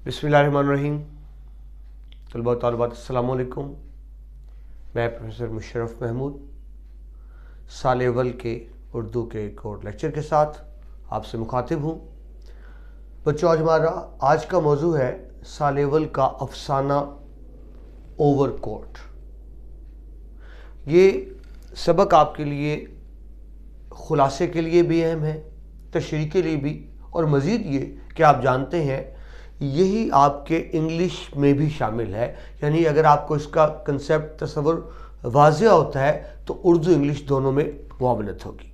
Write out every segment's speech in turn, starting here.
बिस्मिल्लाहिर्रहमानिर्रहीम। तलबा तलबात अस्सलाम वालेकुम। मैं प्रोफेसर मुशर्रफ महमूद साल अव्वल के उर्दू के एक और लेक्चर के साथ आपसे मुखातिब हूँ। बच्चों, आज हमारा आज का मौजू है साल अव्वल का अफसाना ओवरकोट। ये सबक आपके लिए खुलासे के लिए भी अहम है, तशरीह के लिए भी, और मज़ीद ये कि आप जानते हैं यही आपके इंग्लिश में भी शामिल है। यानी अगर आपको इसका कंसेप्ट तसव्वुर वाज़ेह होता है तो उर्दू इंग्लिश दोनों में मुआवनत होगी।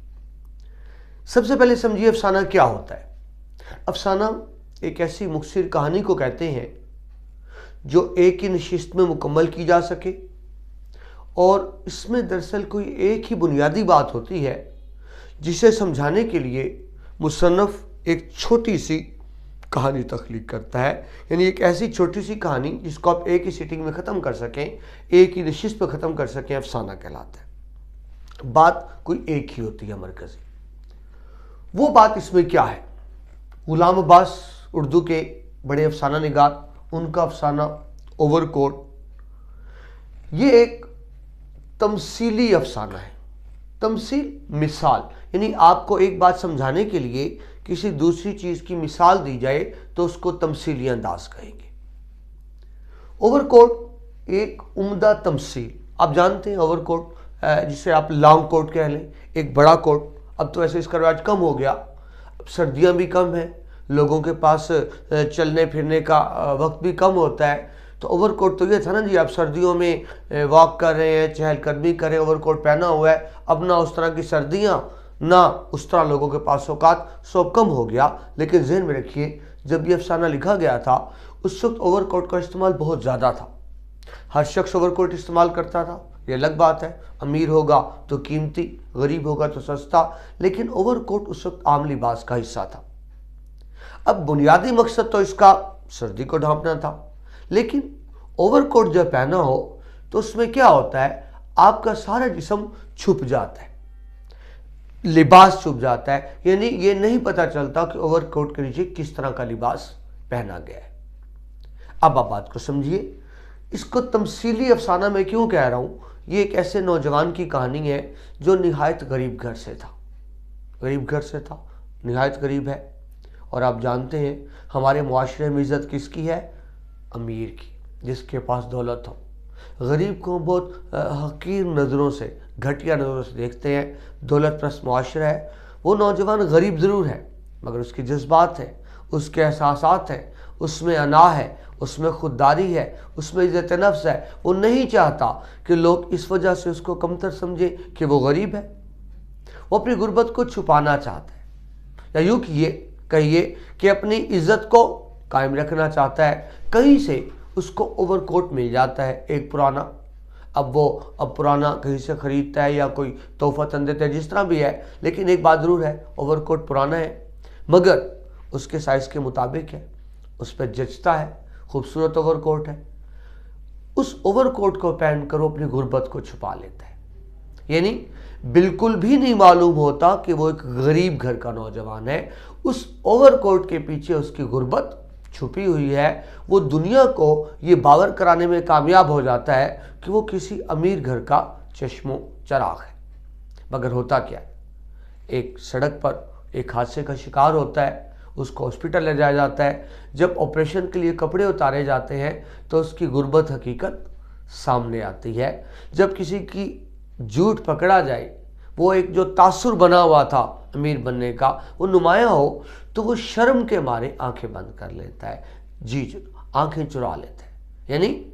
सबसे पहले समझिए अफसाना क्या होता है। अफसाना एक ऐसी मुख्तसर कहानी को कहते हैं जो एक ही नशिस्त में मुकम्मल की जा सके, और इसमें दरअसल कोई एक ही बुनियादी बात होती है जिसे समझाने के लिए मुसन्नफ़ एक छोटी सी कहानी तख्लीक करता है। यानी एक ऐसी छोटी सी कहानी जिसको आप एक ही सिटिंग में ख़त्म कर सकें, एक ही नशिस्त पर ख़त्म कर सकें, अफसाना कहलाता है। बात कोई एक ही होती है मरकज़ी। वो बात इसमें क्या है? गुलाम अब्बास उर्दू के बड़े अफसाना निगार, उनका अफसाना ओवरकोट, ये एक तमसीली अफसाना है। तमसील मिसाल, यानी आपको एक बात समझाने के लिए किसी दूसरी चीज़ की मिसाल दी जाए तो उसको तमसीली अंदाज कहेंगे। ओवरकोट एक उम्दा तमसील। आप जानते हैं ओवरकोट जिसे आप लॉन्ग कोट कह लें, एक बड़ा कोट। अब तो ऐसे इसका रिवाज कम हो गया, अब सर्दियाँ भी कम हैं, लोगों के पास चलने फिरने का वक्त भी कम होता है। तो ओवरकोट तो ये था ना जी, आप सर्दियों में वॉक कर रहे हैं, चहलकदमी कर रहे हैं, ओवरकोट पहना हुआ है। अब ना उस तरह की सर्दियाँ, ना उस तरह लोगों के पास औकात, सब कम हो गया। लेकिन ज़हन में रखिए, जब ये अफसाना लिखा गया था उस वक्त ओवरकोट का इस्तेमाल बहुत ज़्यादा था। हर शख्स ओवरकोट इस्तेमाल करता था, ये अलग बात है। अमीर होगा तो कीमती, गरीब होगा तो सस्ता, लेकिन ओवरकोट उस वक्त आम लिबास का हिस्सा था। अब बुनियादी मकसद तो इसका सर्दी को ढांपना था, लेकिन ओवरकोट जब पहना हो तो उसमें क्या होता है, आपका सारा जिस्म छुप जाता है, लिबास छुप जाता है। यानी ये नहीं पता चलता कि ओवरकोट के नीचे किस तरह का लिबास पहना गया है। अब आप बात को समझिए। इसको तमसीली अफसाना मैं क्यों कह रहा हूँ? ये एक ऐसे नौजवान की कहानी है जो निहायत गरीब घर से था, गरीब घर से था, निहायत गरीब है। और आप जानते हैं हमारे मुआशरे में इज़्ज़त किसकी है? अमीर की, जिसके पास दौलत हो। गरीब को बहुत हकीर नज़रों से, घटिया नज़रों से देखते हैं। दौलत परस्त मुआशरा है। वो नौजवान गरीब ज़रूर है, मगर उसके जज्बात हैं, उसके एहसासात हैं, उसमें अना है, उसमें खुददारी है, उसमें इज़्ज़त नफ्स है। वो नहीं चाहता कि लोग इस वजह से उसको कमतर समझें कि वो गरीब है। वो अपनी गुर्बत को छुपाना चाहता है, या यूँ कहिए कि अपनी इज़्ज़त को कायम रखना चाहता है। कहीं से उसको ओवरकोट मिल जाता है एक पुराना। अब पुराना कहीं से ख़रीदता है या कोई तोहफा तन देता है, जिस तरह भी है, लेकिन एक बात ज़रूर है, ओवरकोट पुराना है मगर उसके साइज़ के मुताबिक है, उस पर जचता है, खूबसूरत ओवरकोट है। उस ओवरकोट को पहन कर वो अपनी गुर्बत को छुपा लेता है। यानी बिल्कुल भी नहीं मालूम होता कि वो एक गरीब घर का नौजवान है। उस ओवरकोट के पीछे उसकी गुर्बत छुपी हुई है। वो दुनिया को ये बावर कराने में कामयाब हो जाता है कि वो किसी अमीर घर का चश्मो चराग है। मगर होता क्या है, एक सड़क पर एक हादसे का शिकार होता है, उसको हॉस्पिटल ले जाया जाता है। जब ऑपरेशन के लिए कपड़े उतारे जाते हैं तो उसकी गुर्बत हकीकत सामने आती है। जब किसी की झूठ पकड़ा जाए, वो एक जो तासुर बना हुआ था अमीर बनने का, वो नुमाया हो, तो वो शर्म के मारे आंखें बंद कर लेता है, जी आंखें चुरा लेता है, यानी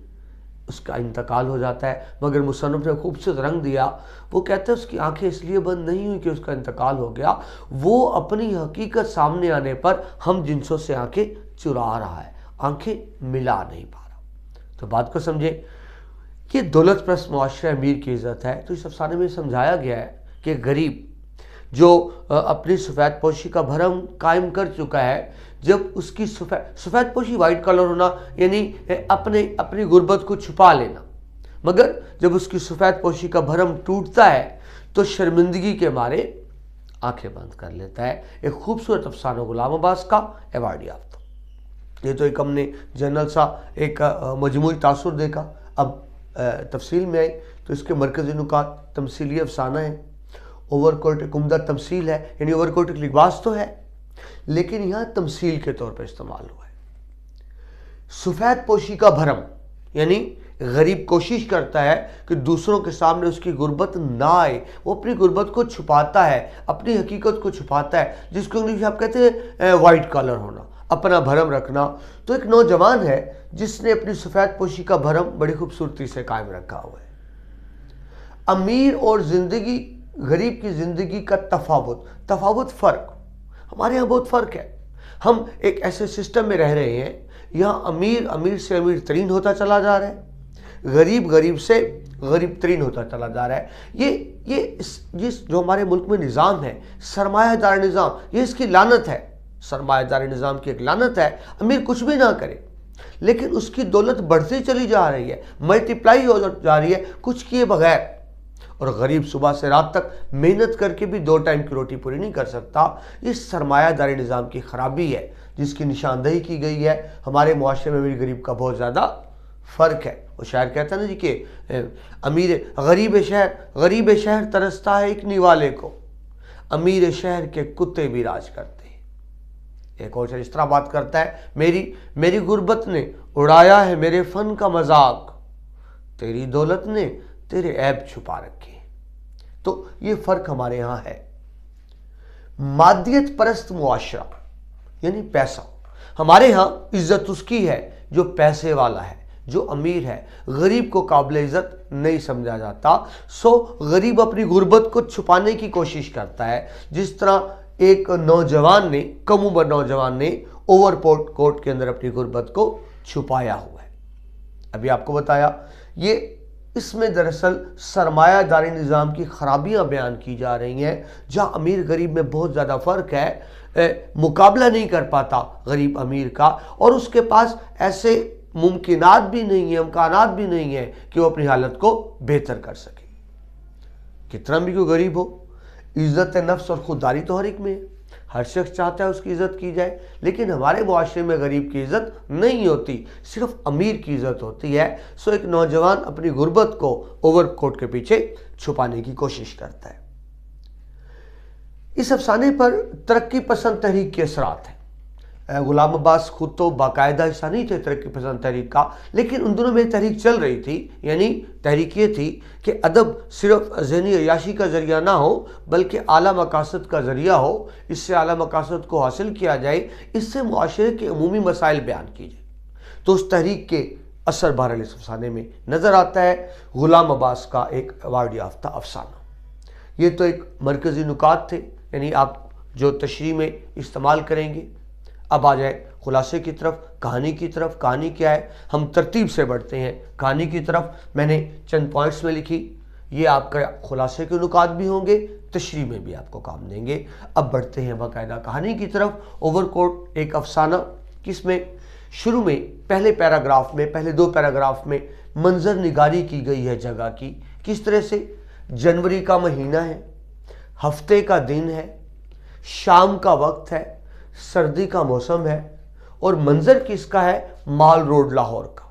उसका इंतकाल हो जाता है। मगर मुसन्निफ ने खूबसूरत रंग दिया। वो कहते हैं उसकी आंखें इसलिए बंद नहीं हुई कि उसका इंतकाल हो गया, वो अपनी हकीकत सामने आने पर हम जिनसों से आंखें चुरा रहा है, आंखें मिला नहीं पा रहा। तो बात को समझे, ये दौलत परस्त मुआशरा अमीर की इज़्ज़त है। तो इस अफसाने में समझाया गया है कि गरीब जो अपनी सफ़ेद पोशी का भरम कायम कर चुका है, जब उसकी सफ़ेद पोशी, वाइट कलर होना यानी अपनी गुर्बत को छुपा लेना, मगर जब उसकी सफ़ेद पोशी का भरम टूटता है तो शर्मिंदगी के मारे आंखें बंद कर लेता है। एक खूबसूरत अफसाना गुलाम अब्बास का, अवार्ड याफ्ता। یہ تو ایک ہم نے جنرل سا ایک مجموعی تاثر دیکھا. اب تفصیل میں آئی تو اس کے مرکزی نکات تمثیلی افسانہ ہیں. اوور کوٹ ایک عمدہ تمثیل ہے، یعنی اوور کوٹ ایک لباس تو ہے لیکن یہاں تمثیل کے طور پہ استعمال ہوا ہے. سفید پوشی کا بھرم، یعنی غریب کوشش کرتا ہے کہ دوسروں کے سامنے اس کی غربت نہ آئے، وہ اپنی غربت کو چھپاتا ہے، اپنی حقیقت کو چھپاتا ہے، جس کو انگلش آپ کہتے ہیں وائٹ کالر ہونا، اپنا بھرم رکھنا. تو ایک نوجوان ہے جس نے اپنی سفید پوشی کا بھرم بڑی خوبصورتی سے قائم رکھا ہوا ہے. امیر اور زندگی، غریب کی زندگی کا تفاوت فرق، ہمارے ہاں بہت فرق ہے. ہم ایک ایسے سسٹم میں رہ رہے ہیں، یہاں امیر سے امیر ترین ہوتا چلا جا رہا ہے، غریب سے غریب ترین ہوتا چلا جا رہا ہے. یہ جو ہمارے ملک میں نظام ہے، سرمایہ دار نظام، یہ اس کی لعنت ہے. سرمایہ داری نظام کی ایک لعنت ہے. امیر کچھ بھی نہ کرے لیکن اس کی دولت بڑھتی چلی جا رہی ہے، ملٹیپلائی ہو جا رہی ہے کچھ کیے بغیر. اور غریب صبح سے رات تک محنت کر کے بھی 2 ٹائم کی روٹی پوری نہیں کر سکتا. یہ سرمایہ داری نظام کی خرابی ہے جس کی نشاندہی کی گئی ہے. ہمارے معاشرے میں امیر غریب کا بہت زیادہ فرق ہے. وہ شاعر کہتا ہے نا جی کہ غریب شہر ترستا ہے ایک نیوالے کو، امیر شہر کے کتے بھی راج کرتے ہیں. ایک اور شاعر اس طرح بات کرتا ہے، میری غربت نے اڑایا ہے میرے فن کا مذاق، تیری دولت نے تیرے عیب چھپا رکھے. تو یہ فرق ہمارے ہاں ہے. مادیت پرست معاشرہ یعنی پیسہ. ہمارے ہاں عزت اس کی ہے جو پیسے والا ہے، جو امیر ہے. غریب کو قابل عزت نہیں سمجھا جاتا. سو غریب اپنی غربت کو چھپانے کی کوشش کرتا ہے، جس طرح ایک کم عمر نوجوان نے اوور کوٹ کے اندر اپنی غربت کو چھپایا ہوا ہے. ابھی آپ کو بتایا، اس میں دراصل سرمایہ داری نظام کی خرابیاں بیان کی جا رہی ہیں، جہاں امیر غریب میں بہت زیادہ فرق ہے. مقابلہ نہیں کر پاتا غریب امیر کا، اور اس کے پاس ایسے ممکنات بھی نہیں ہیں، امکانات بھی نہیں ہیں کہ وہ اپنی حالت کو بہتر کر سکے. کتنا بھی کوئی غریب ہو، عزت نفس اور خودداری تو ہر ایک میں ہے. ہر شخص چاہتا ہے اس کی عزت کی جائے، لیکن ہمارے معاشرے میں غریب کی عزت نہیں ہوتی، صرف امیر کی عزت ہوتی ہے. سو ایک نوجوان اپنی غربت کو اوور کوٹ کے پیچھے چھپانے کی کوشش کرتا ہے. اس افسانے پر ترقی پسند تحریک کے اثرات ہیں. غلام عباس خود تو باقاعدہ حصہ نہیں تھے ترقی پسند تحریک کا، لیکن ان دنوں میں تحریک چل رہی تھی. یعنی تحریک یہ تھی کہ ادب صرف ذہنی عیاشی کا ذریعہ نہ ہو بلکہ اعلیٰ مقاصد کا ذریعہ ہو. اس سے اعلیٰ مقاصد کو حاصل کیا جائے، اس سے معاشرے کے عمومی مسائل بیان کی جائے. تو اس تحریک کے اثر بہرحال اس افسانے میں نظر آتا ہے. غلام عباس کا ایک ایوارڈ یافتہ افسانہ. یہ تو ایک مرکزی نکات تھے، یعنی آپ جو تشریح میں استعمال کریں گے. اب آ جائے خلاصے کی طرف، کہانی کی طرف. کہانی کیا ہے؟ ہم ترتیب سے بڑھتے ہیں کہانی کی طرف. میں نے چند پوائنٹس میں لکھی، یہ آپ کا خلاصے کے نکات بھی ہوں گے، تشریح میں بھی آپ کو کام دیں گے. اب بڑھتے ہیں باقاعدہ کہانی کی طرف. اوور کوٹ ایک افسانہ، کس میں شروع میں پہلے 2 پیراگراف میں منظر نگاری کی گئی ہے جگہ کی. کس طرح سے؟ جنوری کا مہینہ ہے، ہفتے کا دن ہے، شام کا وقت ہے، سردی کا موسم ہے، اور منظر کس کا ہے؟ مال روڈ لاہور کا،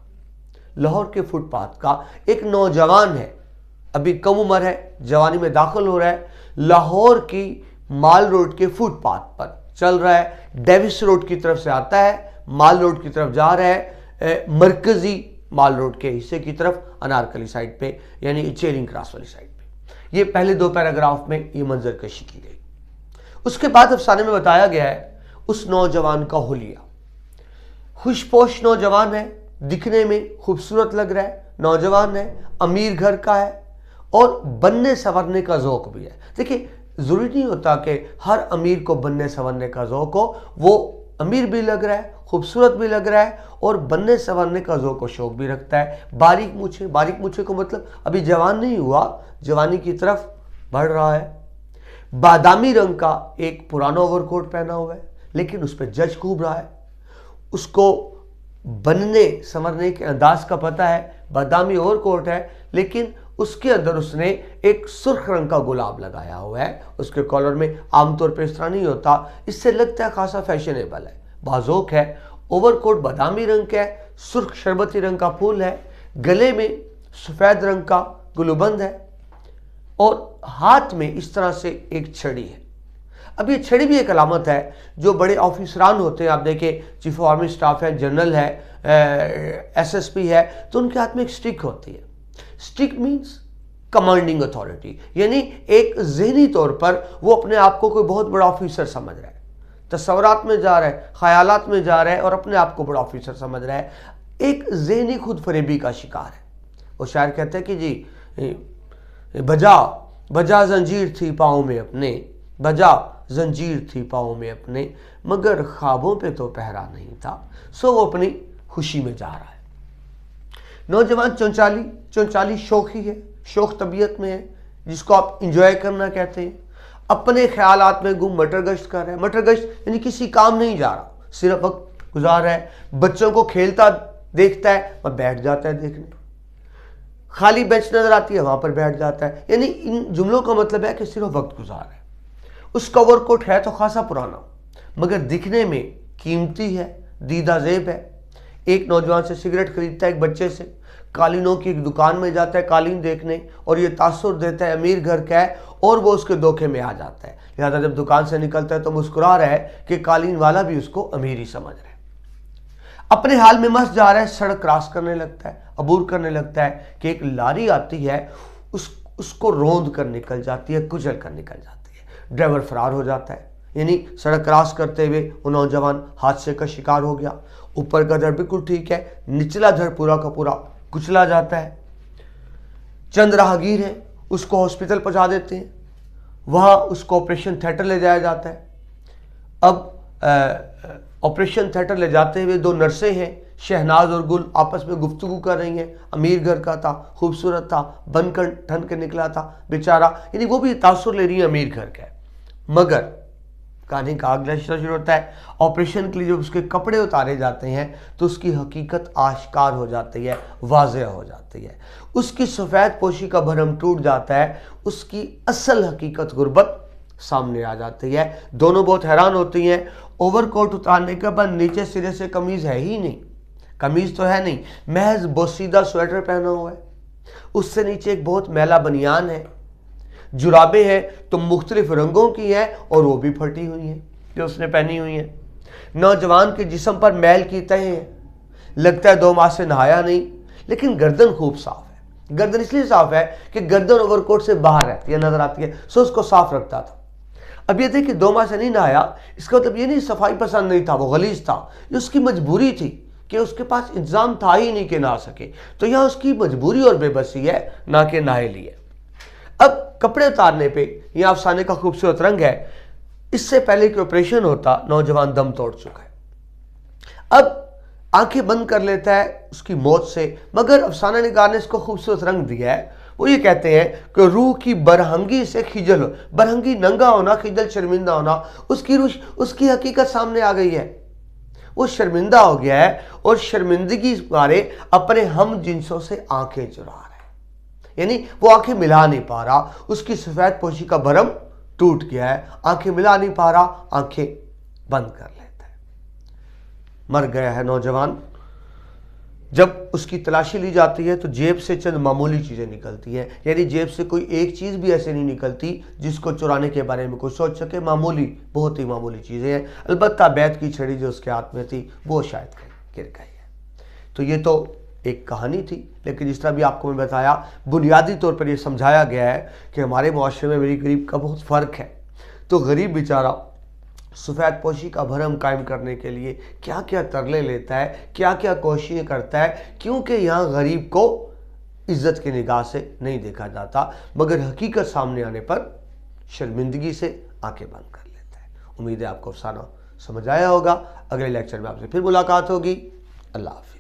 لاہور کے فٹ پاتھ کا. ایک نوجوان ہے، ابھی کم عمر ہے، جوانی میں داخل ہو رہا ہے، لاہور کی مال روڈ کے فٹ پاتھ پر چل رہا ہے. ڈیوس روڈ کی طرف سے آتا ہے، مال روڈ کی طرف جا رہا ہے، مرکزی مال روڈ کے حصے کی طرف، انارکلی سائڈ پہ، یعنی چیرنگ کراس والی سائڈ پہ. یہ پہلے 2 پیراگراف میں یہ منظر کشی کی گئی. اس کے بعد افسانے میں بتایا گیا ہے اس نوجوان کا حلیہ. خوش پوش نوجوان ہے، دکھنے میں خوبصورت لگ رہا ہے، نوجوان ہے، امیر گھر کا ہے، اور بننے سنورنے کا ذوق بھی ہے. دیکھیں، ضروری نہیں ہوتا کہ ہر امیر کو بننے سنورنے کا ذوق ہو. وہ امیر بھی لگ رہا ہے، خوبصورت بھی لگ رہا ہے، اور بننے سنورنے کا ذوق و شوق بھی رکھتا ہے. باریک مونچھیں کو مطلب ابھی جوان نہیں ہوا، جوانی کی طرف بڑھ رہا ہے. بادامی رنگ کا ایک پرانا اوور کوٹ پہنا ہوا ہے، لیکن اس پہ جج خوب رہا ہے. اس کو بننے سنورنے کے انداز کا پتہ ہے. بادامی اوور کوٹ ہے، لیکن اس کے اندر اس نے ایک سرخ رنگ کا گلاب لگایا ہوا ہے. اس کے کالر میں عام طور پہ اس طرح نہیں ہوتا. اس سے لگتا ہے خاصا فیشنیبل ہے، بازوق ہے، ओवर कोट बादामी रंग का है, सुर्ख शरबती रंग का फूल है, गले में सफेद रंग का गुलूबंद है और हाथ में इस तरह से एक छड़ी है। अब ये छड़ी भी एक अलामत है, जो बड़े ऑफिसरान होते हैं, आप देखें चीफ ऑफ आर्मी स्टाफ है, जनरल है, एसएसपी है, तो उनके हाथ में एक स्टिक होती है। स्टिक मीन्स कमांडिंग अथॉरिटी, यानी एक ज़हनी तौर पर वो अपने आप को कोई बहुत बड़ा ऑफिसर समझ रहा है, तस्वरात में जा रहा है, ख्यालात में जा रहा है और अपने आप को बड़ा ऑफिसर समझ रहा है, एक ज़हनी खुद फरेबी का शिकार है। वो शायर कहते हैं कि जी बजा बजा जंजीर थी पाँव में अपने, बजा जंजीर थी पाँव में अपने, मगर ख्वाबों पे तो पहरा नहीं था, सो वो अपनी खुशी में जा रहा है। नौजवान चौचाली शौकी है, शौक तबीयत में है, जिसको आप इंजॉय करना कहते हैं। अपने ख्यालात में गुम मटर गश्त कर रहा है। मटर गश्त यानी किसी काम नहीं जा रहा, सिर्फ वक्त गुजार रहा है। बच्चों को खेलता देखता है, वह बैठ जाता है देखने। खाली बेंच नजर आती है, वहां पर बैठ जाता है। यानी इन जुमलों का मतलब है कि सिर्फ वक्त गुजार है। उसका ओवरकोट है तो खासा पुराना, मगर दिखने में कीमती है, दीदा जेब है। एक नौजवान से सिगरेट खरीदता है, एक बच्चे से। कालीनों की एक दुकान में जाता है कालीन देखने, और ये तासुर देता है अमीर घर का है, और वो उसके धोखे में आ जाता है। लिहाजा जब दुकान से निकलता है तो मुस्कुरा रहा है कि कालीन वाला भी उसको अमीर ही समझ रहा है। अपने हाल में मस्त जा रहा है, सड़क क्रॉस करने लगता है, अबूर करने लगता है कि एक लारी आती है, उसको रोंद कर निकल जाती है, कुचल कर निकल जाती है। ड्राइवर फरार हो जाता है, यानी सड़क क्रॉस करते हुए वो नौजवान हादसे का शिकार हो गया। ऊपर का धड़ बिल्कुल ठीक है, निचला धड़ पूरा का पूरा कुचला जाता है। चंद राहगीर हैं, उसको हॉस्पिटल पहुंचा देते हैं, वहां उसको ऑपरेशन थिएटर ले जाया जाता है। अब ऑपरेशन थिएटर ले जाते हुए दो नर्सें हैं, शहनाज और गुल, आपस में गुफ्तगू कर रही हैं। अमीर घर का था, खूबसूरत था, बनकर ठन के निकला था बेचारा, यानी वो भी तासुर ले रही है, अमीर घर का है। मगर कहानी का अगला हिस्सा शुरू होता है। ऑपरेशन के लिए जब उसके कपड़े उतारे जाते हैं तो उसकी हकीकत आश्कार हो जाती है, वाज़ेह हो जाती है। उसकी सफ़ेद पोशी का भरम टूट जाता है, उसकी असल हकीकत गुर्बत सामने आ जाती है। दोनों बहुत हैरान होती हैं। ओवरकोट उतारने के बाद नीचे सिरे से कमीज़ है ही नहीं, कमीज़ तो है नहीं, महज बोसीदा स्वेटर पहना हुआ है। उससे नीचे एक बहुत मैला बनियान है। जुराबें हैं तो मुख्तलिफ रंगों की हैं और वो भी फटी हुई हैं जो उसने पहनी हुई हैं। नौजवान के जिस्म पर मैल की तह है, लगता है 2 माह से नहाया नहीं, लेकिन गर्दन खूब साफ है। गर्दन इसलिए साफ है कि गर्दन ओवरकोट से बाहर रहती है, नजर आती है, सो उसको साफ रखता था। अब ये देखिए 2 माह से नहीं नहाया, इसका मतलब ये नहीं सफाई पसंद नहीं था, वो गलीज था, ये उसकी मजबूरी थी कि उसके पास इंतजाम था ही नहीं कि नहा सके। तो यह उसकी मजबूरी और बेबसी है, ना कि नहाए लिए। अब कपड़े उतारने पे यह अफसाने का खूबसूरत रंग है। इससे पहले कि ऑपरेशन होता, नौजवान दम तोड़ चुका है। अब आंखें बंद कर लेता है उसकी मौत से, मगर अफसाना निगार ने इसको खूबसूरत रंग दिया है। वो ये कहते हैं कि रूह की बरहंगी से खिजल हो, बरहंगी नंगा होना, खिजल शर्मिंदा होना, उसकी रूह, उसकी हकीकत सामने आ गई है। वो शर्मिंदा हो गया है और शर्मिंदगी मारे अपने हम जिनसों से आंखें चुरा रहा है, यानी वो आंखें मिला नहीं पा रहा। उसकी सफेद पोशी का भरम टूट गया है, आंखें मिला नहीं पा रहा, आंखें बंद कर लेता है। मर गया है नौजवान। जब उसकी तलाशी ली जाती है तो जेब से चंद मामूली चीजें निकलती हैं, यानी जेब से कोई एक चीज भी ऐसे नहीं निकलती जिसको चुराने के बारे में कोई सोच सके। मामूली, बहुत ही मामूली चीजें हैं। अलबत्ता बैत की छड़ी जो उसके हाथ में थी वो शायद गिर गई है। तो ये तो एक कहानी थी, लेकिन जिस तरह भी आपको मैं बताया, बुनियादी तौर पर यह समझाया गया है कि हमारे मुआशरे में अमीर गरीब का बहुत फ़र्क है। तो गरीब बेचारा सफ़ेद पोशी का भरम कायम करने के लिए क्या क्या तरले लेता है, क्या क्या कोशिशें करता है, क्योंकि यहाँ गरीब को इज़्ज़त की निगाह से नहीं देखा जाता, मगर हकीकत सामने आने पर शर्मिंदगी से आंखें बंद कर लेता है। उम्मीद है आपको अफसाना समझ आया होगा। अगले लेक्चर में आपसे फिर मुलाकात होगी। अल्लाह हाफ़िज़।